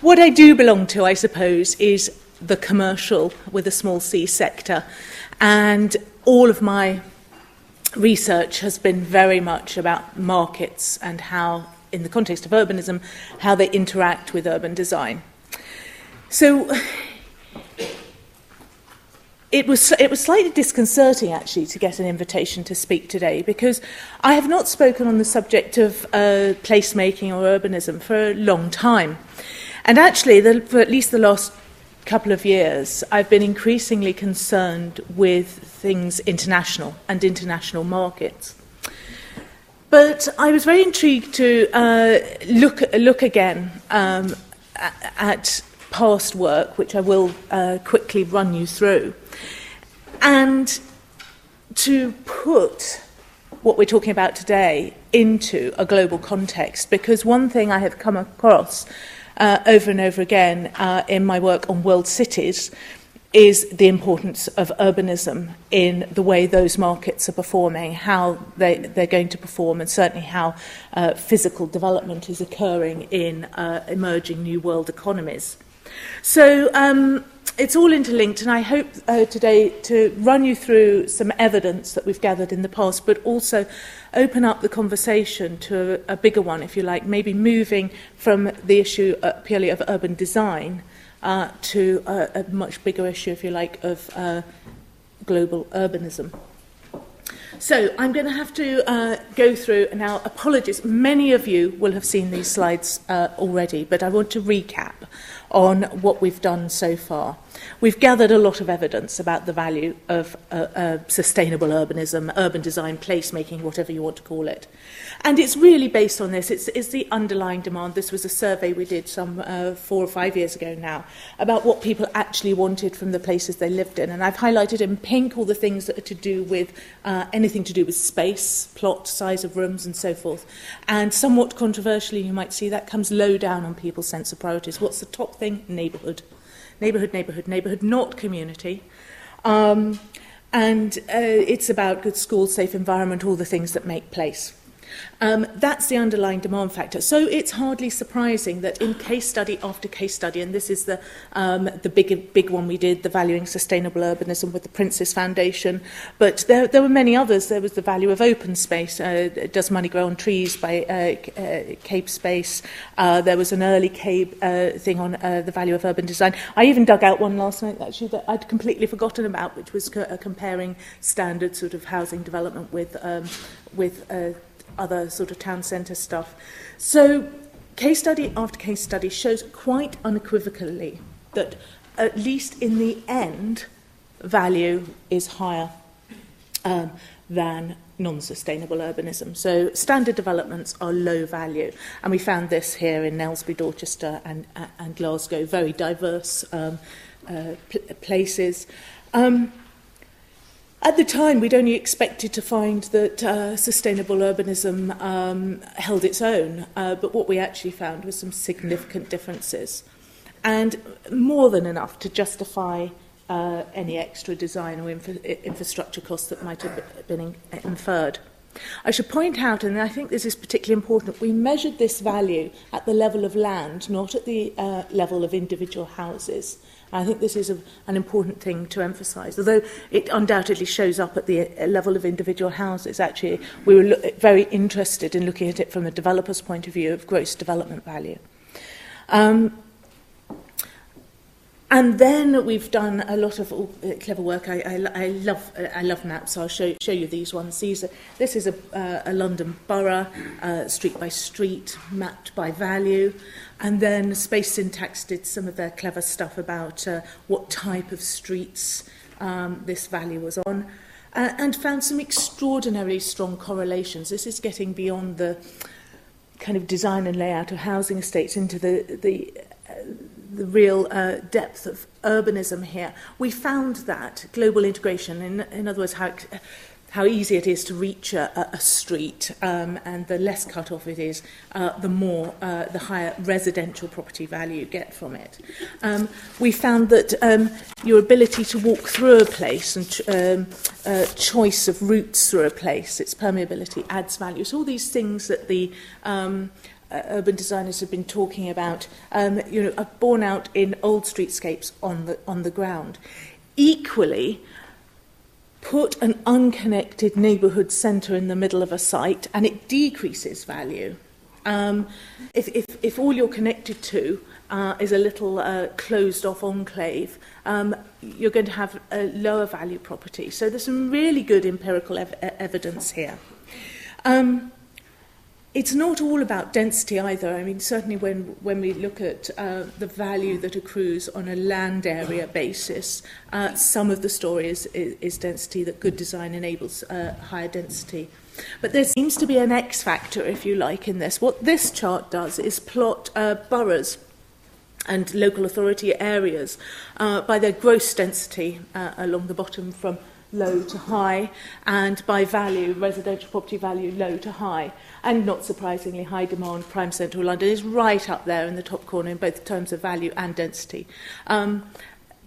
What I do belong to, I suppose, is the commercial with a small c sector, and all of my research has been very much about markets and how, in the context of urbanism, how they interact with urban design. So it was slightly disconcerting, actually, to get an invitation to speak today, because I have not spoken on the subject of placemaking or urbanism for a long time. And actually, for at least the last couple of years, I've been increasingly concerned with things international and international markets. But I was very intrigued to look again at past work, which I will quickly run you through, and to put what we're talking about today into a global context, because one thing I have come across over and over again in my work on world cities is the importance of urbanism in the way those markets are performing, how they're going to perform, and certainly how physical development is occurring in emerging new world economies. So it's all interlinked, and I hope today to run you through some evidence that we've gathered in the past, but also open up the conversation to a bigger one, if you like, maybe moving from the issue purely of urban design to a much bigger issue, if you like, of global urbanism. So I'm going to have to go through, now apologies, many of you will have seen these slides already, but I want to recap on what we've done so far. We've gathered a lot of evidence about the value of sustainable urbanism, urban design, placemaking, whatever you want to call it. And it's really based on this. It's the underlying demand. This was a survey we did some 4 or 5 years ago now about what people actually wanted from the places they lived in. And I've highlighted in pink all the things that are to do with anything to do with space, plot, size of rooms, and so forth. And somewhat controversially, you might see that comes low down on people's sense of priorities. What's the top thing? Neighbourhood. Neighbourhood, not community. And it's about good schools, safe environment, all the things that make place. That's the underlying demand factor. So it's hardly surprising that in case study after case study, and this is the big one we did, the Valuing Sustainable Urbanism with the Prince's Foundation, but there were many others. There was the value of open space. Does money grow on trees by Cape Space? There was an early Cape thing on the value of urban design. I even dug out one last night, actually, that I'd completely forgotten about, which was comparing standard sort of housing development with other sort of town centre stuff. So case study after case study shows quite unequivocally that, at least in the end, value is higher than non-sustainable urbanism. So standard developments are low value, and we found this here in Nailsbury, Dorchester and Glasgow, very diverse places. At the time, we'd only expected to find that sustainable urbanism held its own, but what we actually found was some significant differences, and more than enough to justify any extra design or infrastructure costs that might have been inferred. I should point out, and I think this is particularly important, we measured this value at the level of land, not at the level of individual houses. I think this is an important thing to emphasise. Although it undoubtedly shows up at the level of individual houses, actually, we were very interested in looking at it from a developer's point of view of gross development value. And then we've done a lot of clever work. I love maps, so I'll show you these ones. This is a London borough, street by street, mapped by value. And then Space Syntax did some of their clever stuff about what type of streets this value was on, and found some extraordinarily strong correlations. This is getting beyond the kind of design and layout of housing estates into the real depth of urbanism here. We found that global integration, in other words, how easy it is to reach a street, and the less cut off it is, the higher residential property value you get from it. We found that your ability to walk through a place and choice of routes through a place, its permeability adds value. So all these things that the urban designers have been talking about, are borne out in old streetscapes on the ground. Equally, put an unconnected neighbourhood centre in the middle of a site and it decreases value. If all you're connected to is a little closed-off enclave, you're going to have a lower value property. So there's some really good empirical evidence here. It's not all about density either. I mean, certainly when we look at the value that accrues on a land area basis, some of the story is density, that good design enables higher density. But there seems to be an X factor, if you like, in this. What this chart does is plot boroughs and local authority areas by their gross density along the bottom from low to high, and by value, residential property value, low to high. And not surprisingly, high demand, prime central London is right up there in the top corner in both terms of value and density.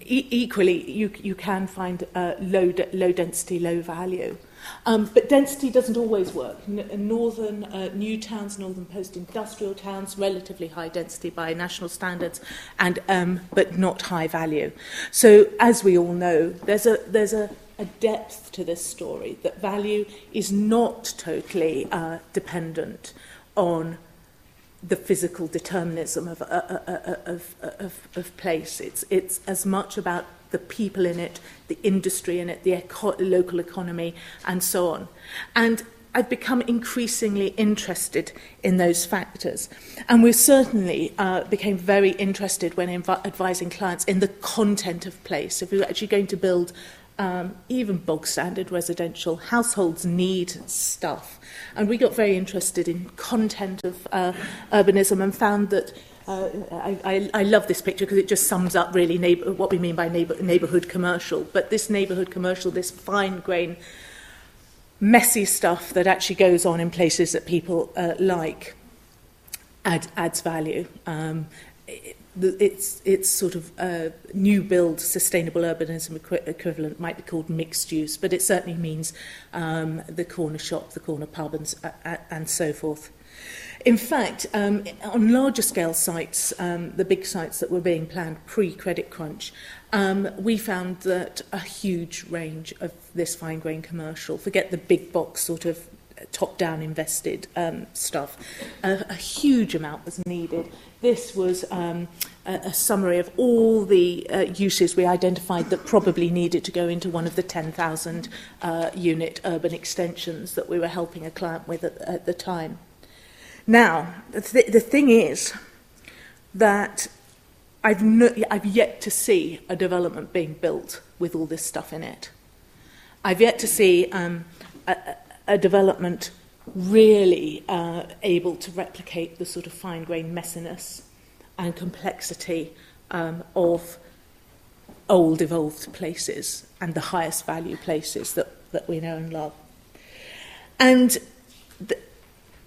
Equally, you can find low density, low value. But density doesn't always work. Northern new towns, northern post-industrial towns, relatively high density by national standards, and but not high value. So, as we all know, there's a depth to this story, that value is not totally dependent on the physical determinism of place. It's as much about the people in it, the industry in it, the local economy, and so on. And I've become increasingly interested in those factors. And we certainly became very interested when advising clients in the content of place. If we were actually going to build even bog standard residential, households need stuff. And we got very interested in content of urbanism and found that I love this picture because it just sums up really what we mean by neighbourhood commercial. But this neighbourhood commercial, this fine grain, messy stuff that actually goes on in places that people like, adds value. It's sort of new build sustainable urbanism equivalent might be called mixed use, but it certainly means the corner shop, the corner pub, and so forth. In fact, on larger scale sites, the big sites that were being planned pre-credit crunch, we found that a huge range of this fine grain commercial, forget the big box sort of top-down invested stuff, a huge amount was needed. This was a summary of all the uses we identified that probably needed to go into one of the 10,000 unit urban extensions that we were helping a client with at the time. Now, the thing is that I've yet to see a development being built with all this stuff in it. I've yet to see a development really able to replicate the sort of fine-grained messiness and complexity of old, evolved places and the highest value places that we know and love. And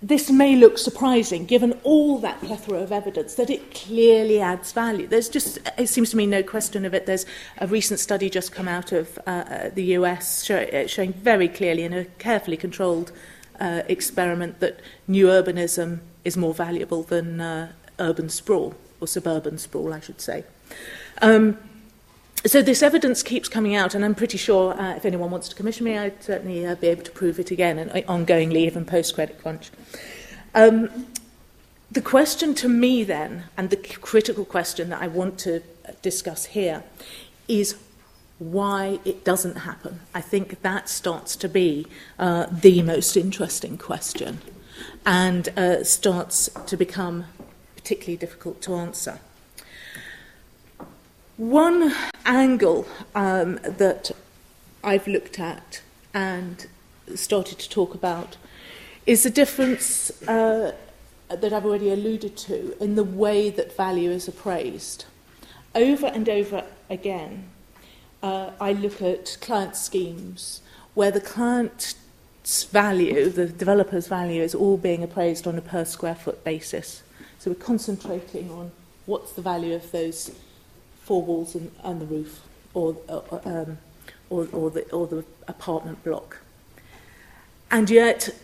this may look surprising, given all that plethora of evidence, that it clearly adds value. It seems to me, no question of it. There's a recent study just come out of the US showing very clearly in a carefully controlled experiment that new urbanism is more valuable than urban sprawl, or suburban sprawl, I should say. So this evidence keeps coming out, and I'm pretty sure if anyone wants to commission me, I'd certainly be able to prove it again, and ongoingly, even post-credit crunch. The question to me then, and the critical question that I want to discuss here, is why it doesn't happen. I think that starts to be the most interesting question, and starts to become particularly difficult to answer. One angle that I've looked at and started to talk about is the difference that I've already alluded to in the way that value is appraised. Over and over again, I look at client schemes where the client's value, the developer's value, is all being appraised on a per square foot basis. So we're concentrating on what's the value of those four walls and the roof, or the apartment block. And yet,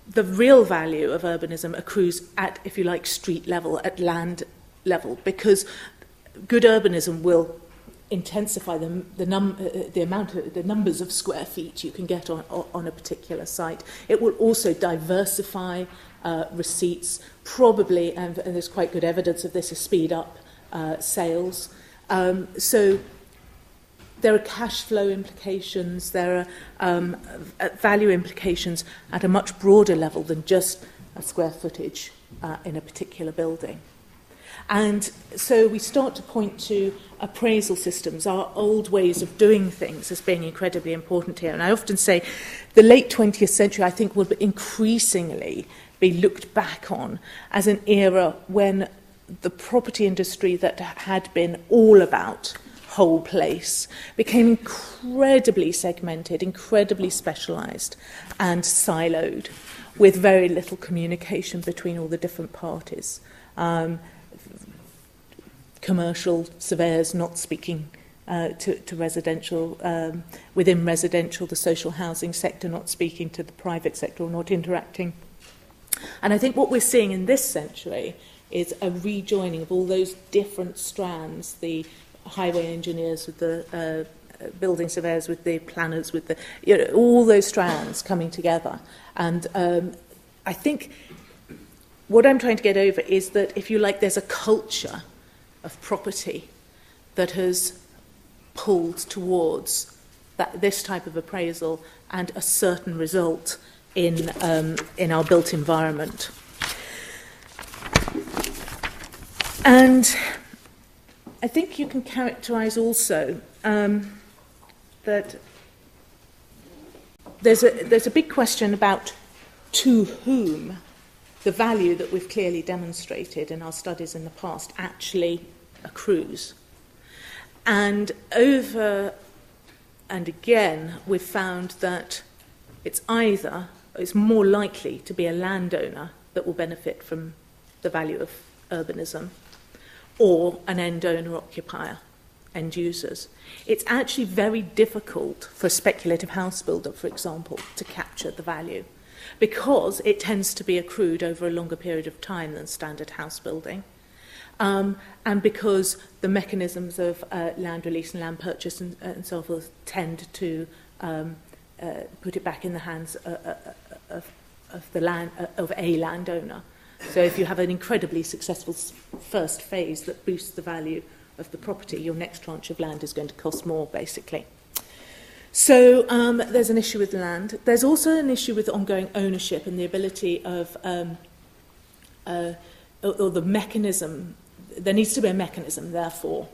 the real value of urbanism accrues at, if you like, street level, at land level, because good urbanism will intensify the numbers of square feet you can get on a particular site. It will also diversify receipts, probably, and there's quite good evidence of this, speed up sales. So there are cash flow implications, there are value implications at a much broader level than just a square footage in a particular building. And so we start to point to appraisal systems, our old ways of doing things, as being incredibly important here. And I often say the late 20th century, I think, will increasingly be looked back on as an era when the property industry that had been all about whole place became incredibly segmented, incredibly specialised and siloed, with very little communication between all the different parties. Commercial surveyors not speaking to residential, within residential, the social housing sector not speaking to the private sector or not interacting. And I think what we're seeing in this century is a rejoining of all those different strands, the highway engineers with the building surveyors, with the planners, with the, all those strands coming together. And I think what I'm trying to get over is that, if you like, there's a culture of property that has pulled towards this type of appraisal and a certain result in our built environment. And I think you can characterise also that there's a big question about to whom the value that we've clearly demonstrated in our studies in the past actually accrues. And over and again, we've found that it's more likely to be a landowner that will benefit from the value of urbanism, or an end owner occupier, end users. It's actually very difficult for a speculative house builder, for example, to capture the value, because it tends to be accrued over a longer period of time than standard house building, and because the mechanisms of land release and land purchase and so forth tend to put it back in the hands of a landowner. So if you have an incredibly successful first phase that boosts the value of the property, your next tranche of land is going to cost more, basically. So there's an issue with land. There's also an issue with ongoing ownership and the ability of, or the mechanism. There needs to be a mechanism, therefore,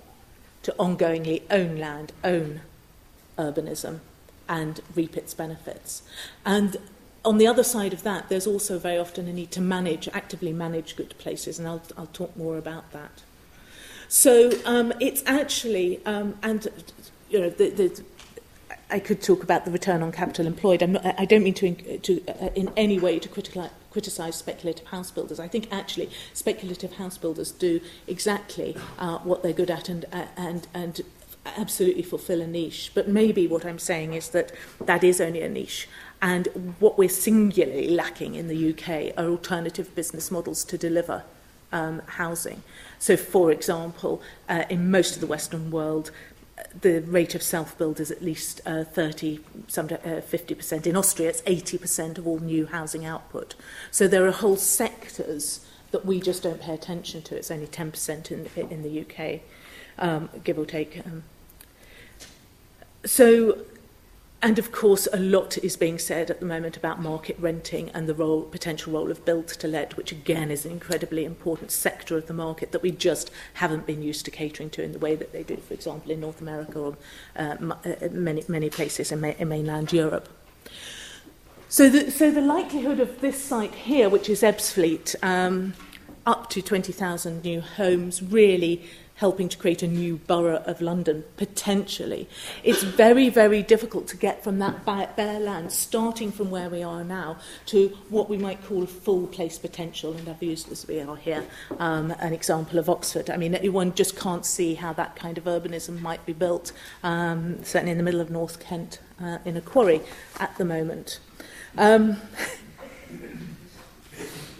to ongoingly own land, own urbanism, and reap its benefits. And on the other side of that, there's also very often a need to actively manage good places, and I'll talk more about that. So it's actually, and you know, I could talk about the return on capital employed. I don't mean to in any way to criticise speculative house builders. I think actually speculative house builders do exactly what they're good at and absolutely fulfil a niche. But maybe what I'm saying is that is only a niche. And what we're singularly lacking in the UK are alternative business models to deliver housing. So, for example, in most of the Western world, the rate of self-build is at least 30, some 50%. In Austria, it's 80% of all new housing output. So there are whole sectors that we just don't pay attention to. It's only 10% in the UK, give or take. So, and of course, a lot is being said at the moment about market renting and the potential role of build-to-let, which again is an incredibly important sector of the market that we just haven't been used to catering to in the way that they do, for example, in North America or many places in mainland Europe. So the likelihood of this site here, which is Ebbsfleet, up to 20,000 new homes, really helping to create a new borough of London, potentially. It's very, very difficult to get from that bare land, starting from where we are now, to what we might call full place potential. And I've used, as we are here, an example of Oxford. I mean, one just can't see how that kind of urbanism might be built, certainly in the middle of North Kent, in a quarry at the moment.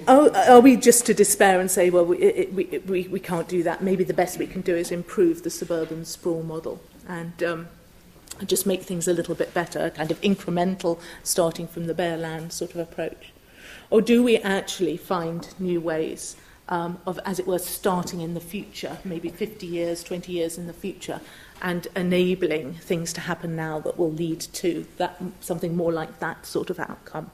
Are we just to despair and say, well, we can't do that? Maybe the best we can do is improve the suburban sprawl model and just make things a little bit better, a kind of incremental, starting from the bare land sort of approach. Or do we actually find new ways of, as it were, starting in the future, maybe 50 years, 20 years in the future, and enabling things to happen now that will lead to that, something more like that sort of outcome?